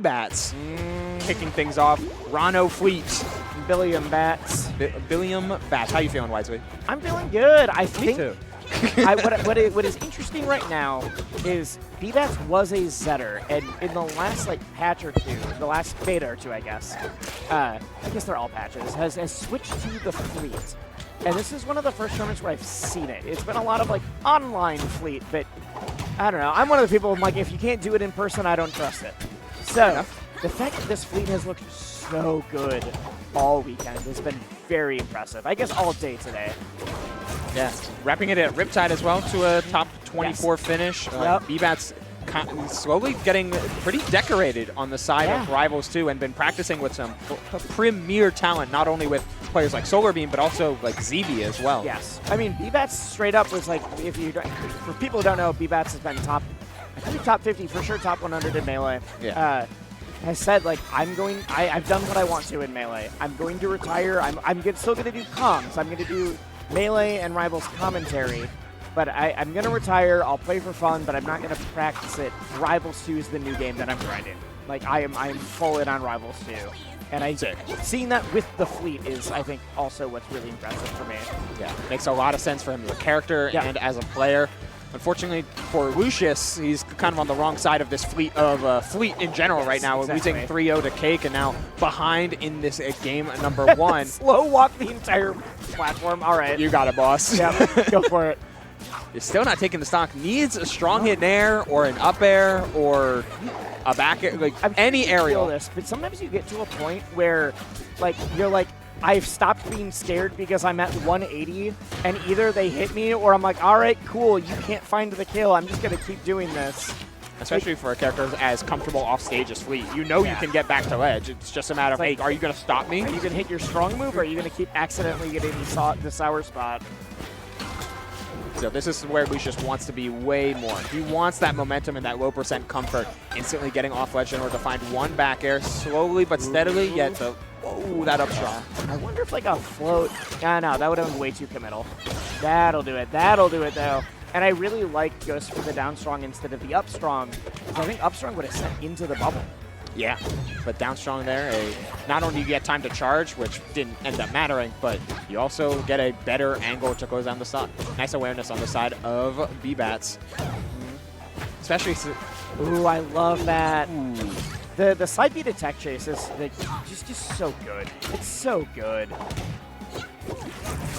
Bbatts kicking things off. Rano Fleet. Billiam Bbatts. Billiam Bbatts. How you feeling, Wisely? I'm feeling good. I think too. what is interesting right now is Bbatts was a Zetter, and in the last patch or two, the last beta or two, I guess they're all patches, has switched to the Fleet. And this is one of the first tournaments where I've seen it. It's been a lot of online Fleet, but I don't know. I'm one of the people who, if you can't do it in person, I don't trust it. So the fact that this Fleet has looked so good all weekend has been very impressive. I guess all day today. Yeah, wrapping it at Riptide as well to a top 24 finish. Bbatts slowly getting pretty decorated on the side of Rivals too, and been practicing with some premier talent, not only with players like Solar Beam, but also ZB as well. Yes. I mean, Bbatts straight up was if you for people who don't know, Bbatts has been top 50 for sure, top 100 in Melee. Yeah. Has said I've done what I want to in Melee. I'm going to retire. I'm still going to do comms. I'm going to do Melee and Rivals commentary, but I'm going to retire. I'll play for fun, but I'm not going to practice it. Rivals 2 is the new game that I'm grinding. I am full in on Rivals 2. And seeing that with the Fleet is, I think, also what's really impressive for me. Yeah, makes a lot of sense for him as a character and as a player. Unfortunately for Lucius, he's kind of on the wrong side of this Fleet in general right now. We're losing 3-0 to Cake, and now behind in this game number 1. Slow walk the entire platform. All right. You got it, boss. Yeah, go for it. You're still not taking the stock. Needs a strong hit in air or an up air or a back air, any aerial. But sometimes you get to a point where you're I've stopped being scared because I'm at 180, and either they hit me or I'm all right, cool, you can't find the kill. I'm just going to keep doing this. Especially for a character as comfortable off stage as Fleet. You know you can get back to ledge. It's just a matter of, hey, are you going to stop me? Are you going to hit your strong move, or are you going to keep accidentally getting the sour spot? So this is where Lucius wants to be way more. He wants that momentum and that low percent comfort, instantly getting off ledge in order to find one back air, slowly but steadily, yet the, that up strong. I wonder if a float, no, that would have been way too committal. That'll do it, though. And I really like Ghost for the down strong instead of the up strong, because I think up strong would have sent into the bubble. Yeah, but down strong there, not only do you get time to charge, which didn't end up mattering, but you also get a better angle to close down the stock. Nice awareness on the side of Bbatts. Especially... Ooh, I love that. The side B to tech chase is just so good. It's so good.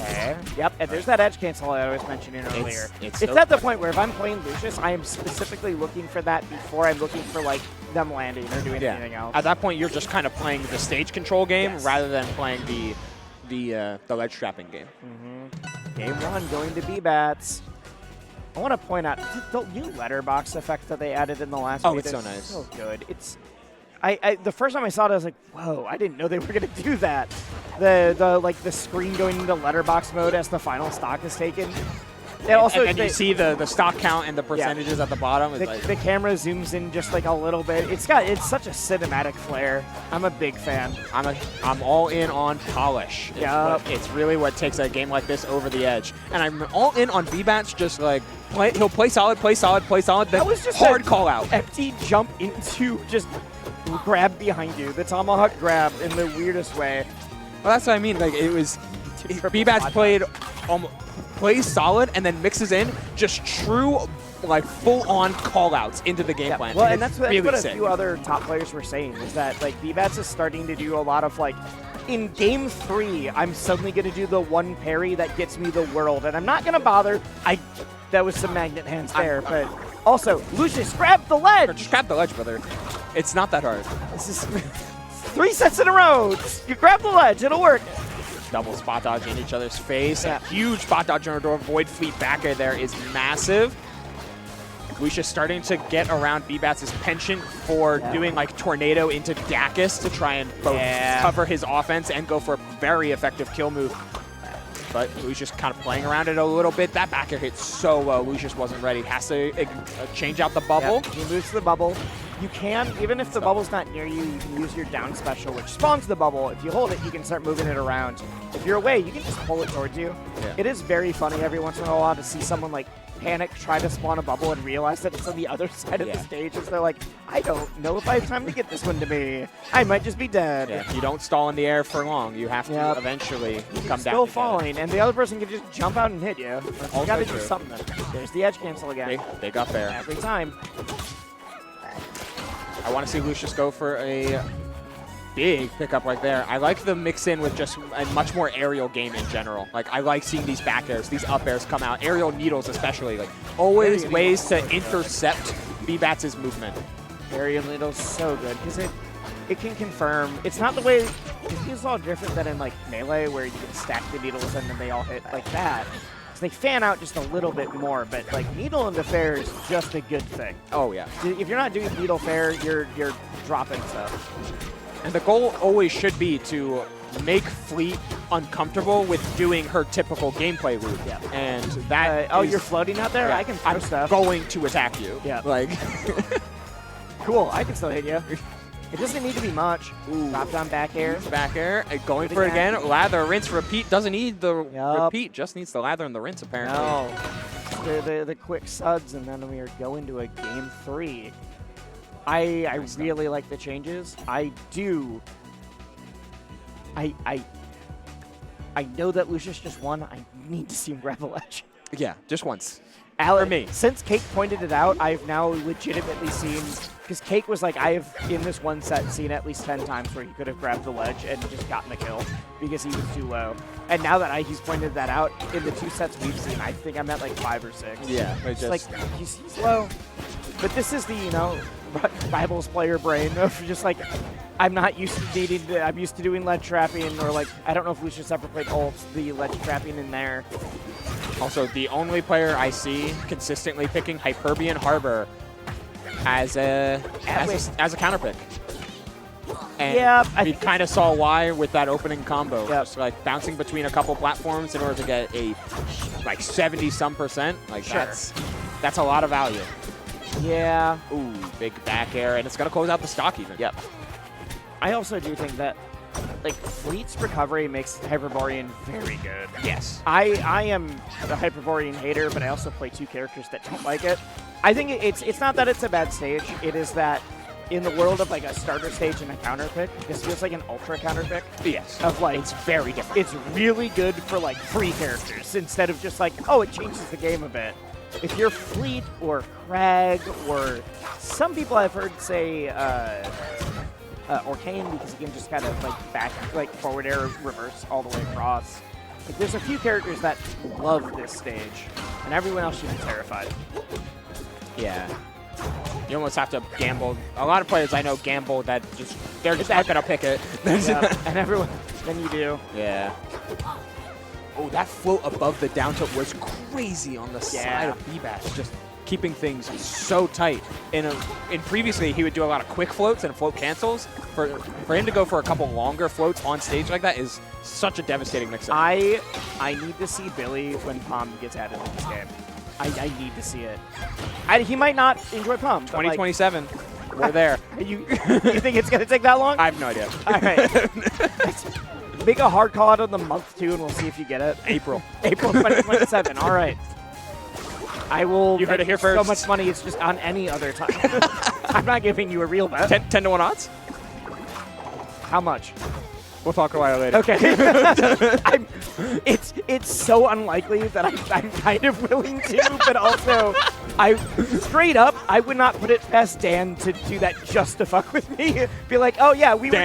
Okay. Yep, and there's that edge cancel I was mentioning earlier. It's at the point where if I'm playing Lucius, I am specifically looking for that before I'm looking for them landing or doing anything else. At that point, you're just kind of playing the stage control game rather than playing the ledge trapping game. Game 1 going to Bbatts. I want to point out the new letterbox effect that they added in the last beta. It's so nice. So good. It's the first time I saw it, I was like, whoa, I didn't know they were going to do that. The screen going into letterbox mode as the final stock is taken. And you see the stock count and the percentages at the bottom. The camera zooms in just a little bit. It's such a cinematic flair. I'm a big fan. I'm all in on polish. It's really what takes a game like this over the edge. And I'm all in on Bbatts. Just he'll play solid. Then that was just hard call out. Empty jump into just grab behind you. The tomahawk grab in the weirdest way. Well, that's what I mean. Bbatts plays solid and then mixes in just true, full-on call-outs into the game plan. Well, and that's what a few other top players were saying, is that, Bbatts is starting to do a lot of, in Game 3, I'm suddenly going to do the one parry that gets me the world, and I'm not going to bother. That was some magnet hands there, but also, Lucius, grab the ledge! Just grab the ledge, brother. It's not that hard. This is 3 sets in a row. You grab the ledge, it'll work. Double spot dodge in each other's face. A huge spot dodge on door. Void Fleet back air there is massive. Lucius starting to get around Bbatts' penchant for doing tornado into Dacus to try and both cover his offense and go for a very effective kill move. But Lucius kind of playing around it a little bit. That back air hit so low. Lucius wasn't ready. Has to change out the bubble. He moves to the bubble. You can, even if the bubble's not near you, you can use your down special, which spawns the bubble. If you hold it, you can start moving it around. If you're away, you can just pull it towards you. It is very funny every once in a while to see someone panic, try to spawn a bubble, and realize that it's on the other side of the stage. And they're like, I don't know if I have time to get this one to me. I might just be dead. Yeah, you don't stall in the air for long. You have to eventually come down. Still falling, and the other person can just jump out and hit you. You got to do something. There's the edge cancel again. Big up air. Every time. I want to see Lucius go for a big pickup right there. I like the mix in with just a much more aerial game in general. Like, I like seeing these back airs, these up airs come out, aerial needles especially. Like, always ways to intercept Bbatts' movement. Aerial needles so good because it can confirm. It's not the way, it feels all different than in like Melee where you can stack the needles and then they all hit like that. So they fan out just a little bit more, but like needle into fair is just a good thing. Oh yeah. If you're not doing needle fair, you're dropping stuff. And the goal always should be to make Fleet uncomfortable with doing her typical gameplay route. Yeah. And that oh, you're floating out there? Yeah, I can throw stuff. I'm going to attack you. Yeah. Like cool, I can still hit you. It doesn't need to be much. Ooh. Drop down back air. Back air, going for it again. Lather, rinse, repeat. Doesn't need the repeat, just needs the lather and the rinse apparently. No. The quick suds, and then we are going to a game 3. I really like the changes. I do. I know that Lucius just won. I need to see him grab a ledge. Yeah, just once. For me. Since Cake pointed it out, I've now legitimately seen, because Cake was like, I've, in this one set, seen at least 10 times where he could have grabbed the ledge and just gotten the kill because he was too low. And now that he's pointed that out, in the 2 sets we've seen, I think I'm at like 5 or 6. Yeah. It's like, he's low. But this is the, you know, Bible's player brain of just like, I'm not used to needing to, I'm used to doing ledge trapping, or like, I don't know if Lucius ever played ults, the ledge trapping in there. Also, the only player I see consistently picking Hyperbian Harbor as a counter pick. And we kind of saw why with that opening combo. Just like bouncing between a couple platforms in order to get a like 70-some%. Like that's a lot of value. Yeah. Ooh, big back air, and it's gonna close out the stock even. Yep. I also do think that like Fleet's recovery makes Hyperborean very good. Yes. I am the Hyperborean hater, but I also play 2 characters that don't like it. I think it's not that it's a bad stage. It is that in the world of like a starter stage and a counter pick, this feels like an ultra counter pick. Yes. Of like, it's very different. It's really good for like free characters instead of just like, oh, it changes the game a bit. If you're Fleet or Crag or some people I've heard say Orcane, because you can just kind of like back, like forward air, reverse all the way across. Like, there's a few characters that love this stage, and everyone else should be terrified. Yeah. You almost have to gamble. A lot of players I know gamble that they're just not gonna pick it. Yeah, and everyone, then you do. Yeah. Oh, that float above the down tilt was crazy on the side of Bbatts, just keeping things so tight. In previously, he would do a lot of quick floats and float cancels. For him to go for a couple longer floats on stage like that is such a devastating mix-up. I need to see Billy when Palm gets added in this game. I need to see it. He might not enjoy Palm. 2027, like, we're there. You think it's going to take that long? I have no idea. All right. Make a hard call out on the month, too, and we'll see if you get it. April. April 2027. All right. I will you heard it here first. So much money, it's just on any other time. I'm not giving you a real bet. 10 to 1 odds? How much? We'll talk about it later. Okay. It's so unlikely that I'm kind of willing to, but also, straight up, I would not put it past Dan to do that just to fuck with me. Be like, oh yeah, we were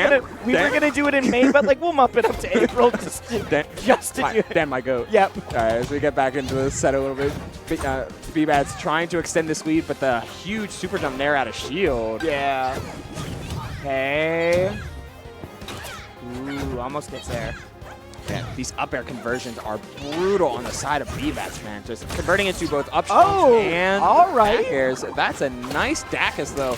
gonna do it in May, but like we'll bump it up to April just to do it. Dan, my goat. Yep. All right, as we get back into the set a little bit, Bbatts trying to extend this lead, but the huge super jump there out of shield. Yeah. Okay. Ooh, almost gets there. Man, these up air conversions are brutal on the side of Bbatts, man. Just converting into both up and back airs. That's a nice Dacus, though.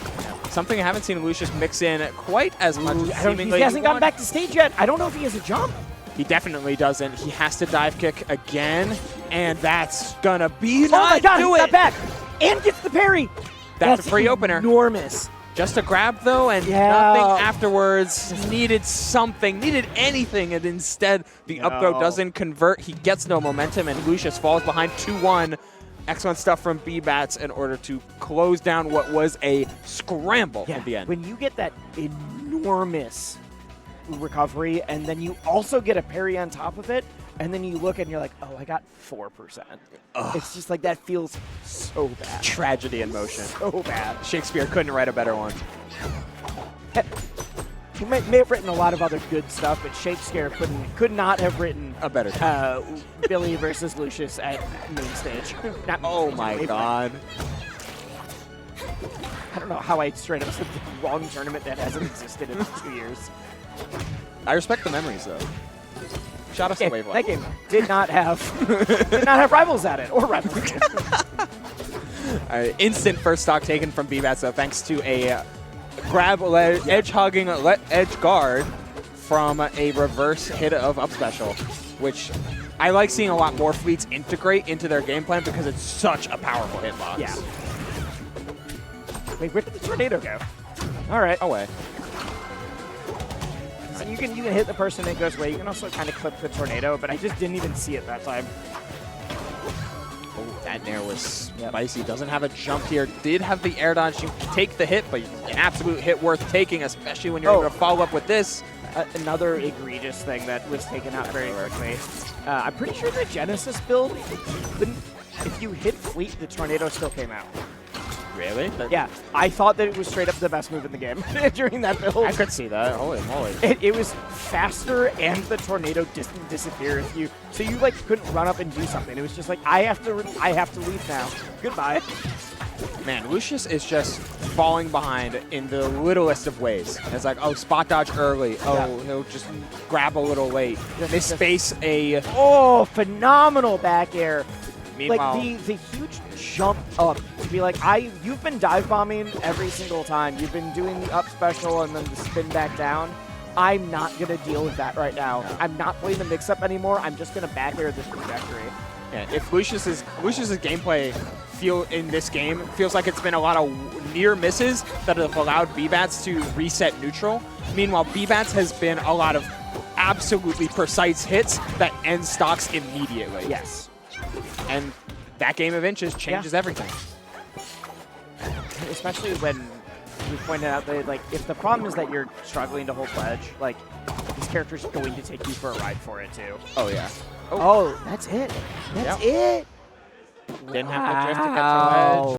Something I haven't seen Lucius mix in quite as much as seemingly he hasn't gotten back to stage yet. I don't know if he has a jump. He definitely doesn't. He has to dive kick again, and that's gonna be oh my god, he got back and gets the parry. That's a free opener. Enormous. Just a grab, though, and nothing afterwards. Needed something, needed anything, and instead the up throw doesn't convert. He gets no momentum, and Lucius falls behind 2-1. Excellent stuff from Bbatts in order to close down what was a scramble Yeah, at the end. when you get that enormous recovery and then you also get a parry on top of it, and then you look and you're like, oh, I got 4%. It's just like that feels so bad. Tragedy in motion. So bad. Shakespeare couldn't write a better one. He may have written a lot of other good stuff, but Shakespeare could not have written A better Billy versus Lucius at main stage. Oh my god. I don't know how I straight up said the wrong tournament that hasn't existed in 2 years. I respect the memories though. Shout out to Wavelength. That game did not have rivals at it or rivals. Instant first stock taken from Bbatts though, thanks to a grab edge hugging edge guard from a reverse hit of up special, which I like seeing a lot more fleets integrate into their game plan because it's such a powerful hitbox. Yeah. Wait, where did the tornado go? All right. Away. So you can hit the person that goes away. You can also kind of clip the tornado, but I just didn't even see it that time. Oh, that nair was spicy. Doesn't have a jump here. Did have the air dodge. You take the hit, but an absolute hit worth taking, especially when you're able to follow up with this. Another egregious thing that was taken out very quickly. I'm pretty sure the Genesis build, if you hit Fleet, the tornado still came out. Really? Yeah, I thought that it was straight up the best move in the game during that build. I could see that. Holy moly. It was faster and the tornado didn't disappear if you, so you like couldn't run up and do something. It was just like, I have to leave now. Goodbye. Man, Lucius is just falling behind in the littlest of ways. It's like, oh, spot dodge early. Oh, he'll just grab a little late. They space a... Oh, phenomenal back air. Meanwhile, like the huge jump up to be like, you've been dive bombing every single time. You've been doing the up special and then the spin back down. I'm not going to deal with that right now. No. I'm not playing the mix-up anymore. I'm just going to back air this trajectory. Yeah, if Lucius's gameplay in this game feels like it's been a lot of near misses that have allowed Bbatts to reset neutral. Meanwhile, Bbatts has been a lot of absolutely precise hits that end stocks immediately. Yes. And that game of inches changes everything. Especially when we pointed out that, like, if the problem is that you're struggling to hold ledge, like, this character's going to take you for a ride for it, too. Oh, yeah. Oh, that's it. That's it. Didn't have to drift to catch a ledge.